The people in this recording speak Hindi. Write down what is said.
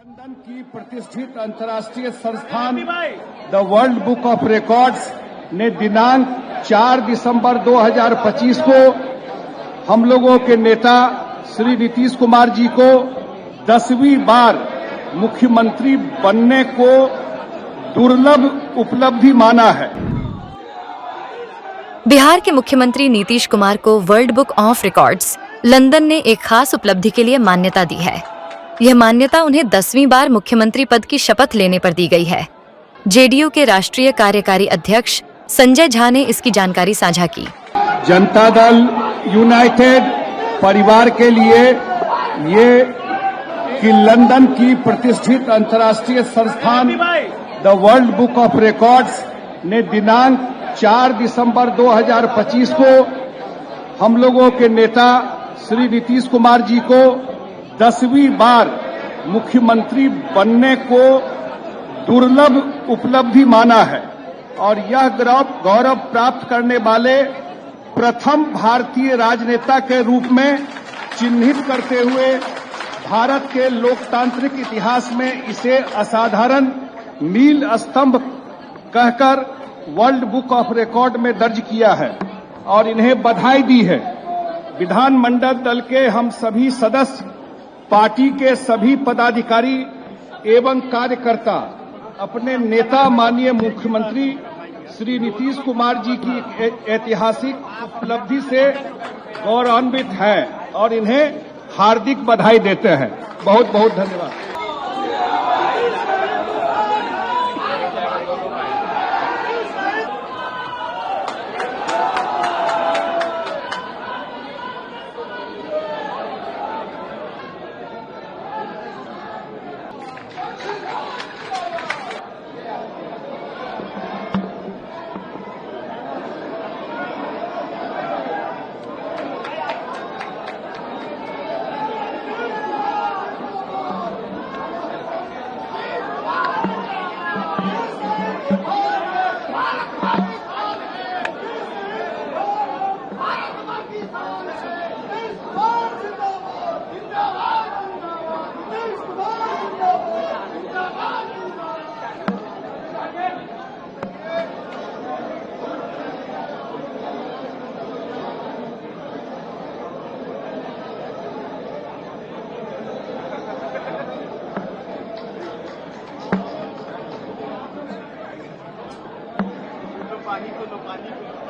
लंदन की प्रतिष्ठित अंतर्राष्ट्रीय संस्थान the world book of records ने दिनांक 4 दिसंबर 2025 को हम लोगों के नेता श्री नीतीश कुमार जी को 10वीं बार मुख्यमंत्री बनने को दुर्लभ उपलब्धि माना है। बिहार के मुख्यमंत्री नीतीश कुमार को world book of records London ने एक खास उपलब्धि के लिए मान्यता दी है। यह मान्यता उन्हें 10वीं बार मुख्यमंत्री पद की शपथ लेने पर दी गई है। जेडीयू के राष्ट्रीय कार्यकारी अध्यक्ष संजय झा ने इसकी जानकारी साझा की। जनता दल यूनाइटेड परिवार के लिए ये कि लंदन की प्रतिष्ठित अंतर्राष्ट्रीय संस्थान the world book of records ने दिनांक 4 दिसंबर 2025 को हम लोगों के नेता श्री नीतीश कुमार जी को 10वीं बार मुख्यमंत्री बनने को दुर्लभ उपलब्धि माना है और यह गौरव प्राप्त करने वाले प्रथम भारतीय राजनेता के रूप में चिन्हित करते हुए भारत के लोकतांत्रिक इतिहास में इसे असाधारण मील स्तंभ कहकर वर्ल्ड बुक ऑफ रिकॉर्ड में दर्ज किया है और इन्हें बधाई दी है। विधानमंडल दल के हम सभी सदस्य, पार्टी के सभी पदाधिकारी एवं कार्यकर्ता अपने नेता माननीय मुख्यमंत्री श्री नीतीश कुमार जी की ऐतिहासिक उपलब्धि से गौरवान्वित हैं और इन्हें हार्दिक बधाई देते हैं। बहुत बहुत धन्यवाद। पानी को लो, पानी को।